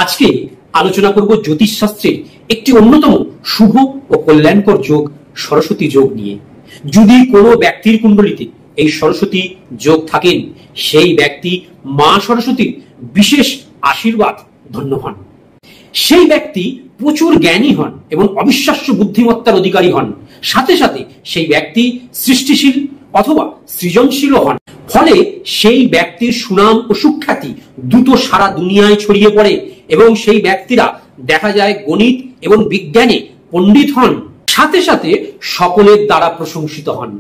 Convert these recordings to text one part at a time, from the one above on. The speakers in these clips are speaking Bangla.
আজকে আলোচনা করব জ্যোতিষশাস্ত্রের একটি অন্যতম শুভ ও কল্যাণকর যোগ সরস্বতী যোগ নিয়ে। যদি কোনো ব্যক্তির কুণ্ডলিতে এই সরস্বতী যোগ থাকেন, সেই ব্যক্তি মা সরস্বতীর বিশেষ আশীর্বাদ ধন্য হন। সেই ব্যক্তি প্রচুর জ্ঞানী হন এবং অবিশ্বাস্য বুদ্ধিমত্তার অধিকারী হন। সাথে সাথে সেই ব্যক্তি সৃষ্টিশীল অথবা সৃজনশীল হন। ফলে সেই ব্যক্তির সুনাম ও সুখ্যাতি দ্রুত সারা দুনিয়ায় ছড়িয়ে পড়ে এবং সেই ব্যক্তিরা দেখা যায় গণিত এবং বিজ্ঞানে পণ্ডিত হন, সাথে সাথে সকলের দ্বারা প্রশংসিত হন।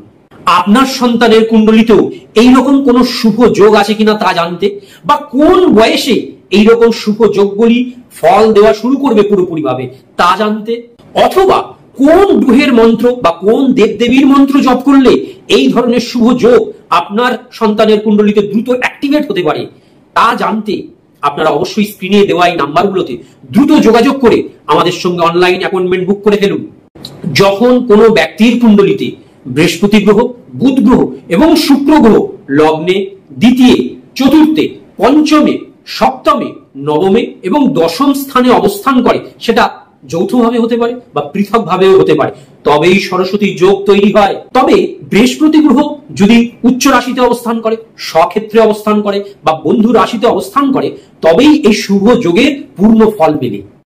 আপনার সন্তানের কুণ্ডলিতেও এইরকম কোন শুভ যোগ আছে কিনা তা জানতে, বা কোন বয়সে এইরকম শুভ যোগগুলি ফল দেওয়া শুরু করবে পুরোপুরিভাবে তা জানতে, অথবা কোন গ্রহের মন্ত্র বা কোন দেবদেবীর মন্ত্র জপ করলে এই ধরনের শুভ যোগ আপনার সন্তানের কুণ্ডলিতে দ্রুত অ্যাক্টিভেট হতে পারে তা জানতে আপনারা অবশ্যই স্ক্রিনে দেওয়া এই নাম্বারগুলোতে দ্রুত যোগাযোগ করে আমাদের সঙ্গে অনলাইন অ্যাপয়েন্টমেন্ট বুক করে ফেলুন। যখন কোনো ব্যক্তির কুণ্ডলিতে বৃহস্পতি গ্রহ, বুধ গ্রহ এবং শুক্র গ্রহ লগ্নে, দ্বিতীয়, চতুর্থে, পঞ্চমে, সপ্তমে, নবমে এবং দশম স্থানে অবস্থান করে, সেটা যৌথভাবে হতে পারে বা পৃথক ভাবেও হতে পারে, তবেই সরস্বতী যোগ তৈরি হয়। তবে বৃহস্পতি গ্রহ যদি উচ্চ রাশিতে অবস্থান করে, স্বক্ষেত্রে অবস্থান করে বা বন্ধু রাশিতে অবস্থান করে, তবেই এই শুভ যোগের পূর্ণ ফল মেলে।